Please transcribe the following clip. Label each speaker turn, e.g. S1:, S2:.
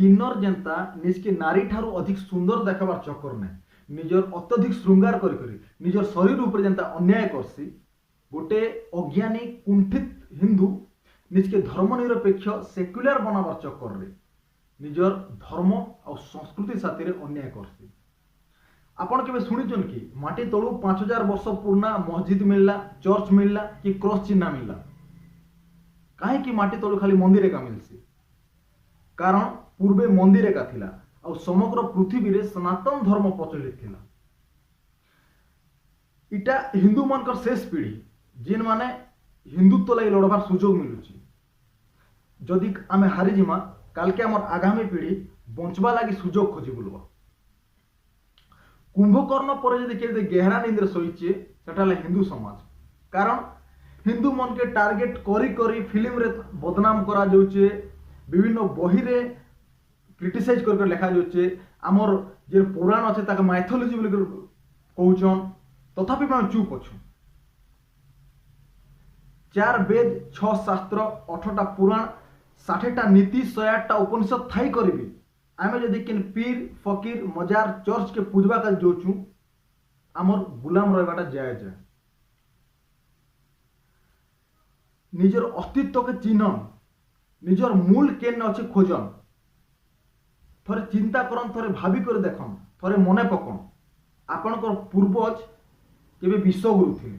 S1: किन्नर जनता निज के नारी ठारू अधिक सुंदर देखार चक्कर में निजर अत्यधिक श्रृंगार करी निजर शरीर उपर जनता अन्याय करसी गोटे अज्ञानी कुंठित हिंदू निज के धर्मनिरपेक्ष सेक्युलर बनाबार चक्कर रे निजर धर्म और संस्कृति साथी अन्याय करसी। आपण केबे सुनिछन कि माटी तळु 5000 वर्ष पुराना मस्जिद मिलला, चर्च मिलला कि क्रॉस चिन्ह मिलला? काहे कि माटी तळु खाली मंदिर का मिलसी? कारण पूर्वे मंदिर का थिला और समग्र पृथ्वी रे सनातन धर्म प्रचलित थिला। इटा हिंदू मानकर शेष पीढ़ी जिन माने हिंदुत्व लगी लड़बार सुजोग मिलुची। जदि आमे हारी जिमा काल के हमर आगामी पीढ़ी बंचवा लगी सुजोग खोजी बुलबा। कुंभकर्ण पर यदि के गहरा निंद्रे शोचे सेटा हिंदू समाज। कारण हिंदू मन के टार्गेट करी करी फिल्म रे बदनाम करा जाउचे, विभिन्न बही रे क्रिटिसाइज कर लिखा जाउचे, हमर जे पुराण अच्छे ताके माइथोलॉजी बोल कहउछन, तथापि हम चुप अछु। 4 वेद, 6 शास्त्र, 8टा पुराण, 60टा नीति, 108टा उपनिषद थाई करबी आमे जदि किन पीर फकीर मजार चर्च के पूजवा का जोचू आमर गुलाम रहबाटा जायज है। निजर अस्तित्व के चिन्हन निजर मूल केन अच्छे खोजन। थोड़े चिंता करन, थोड़े भावी कर देखन, थोड़े मने पकन आपनकर पूर्वज केबे विश्वगुरु थे।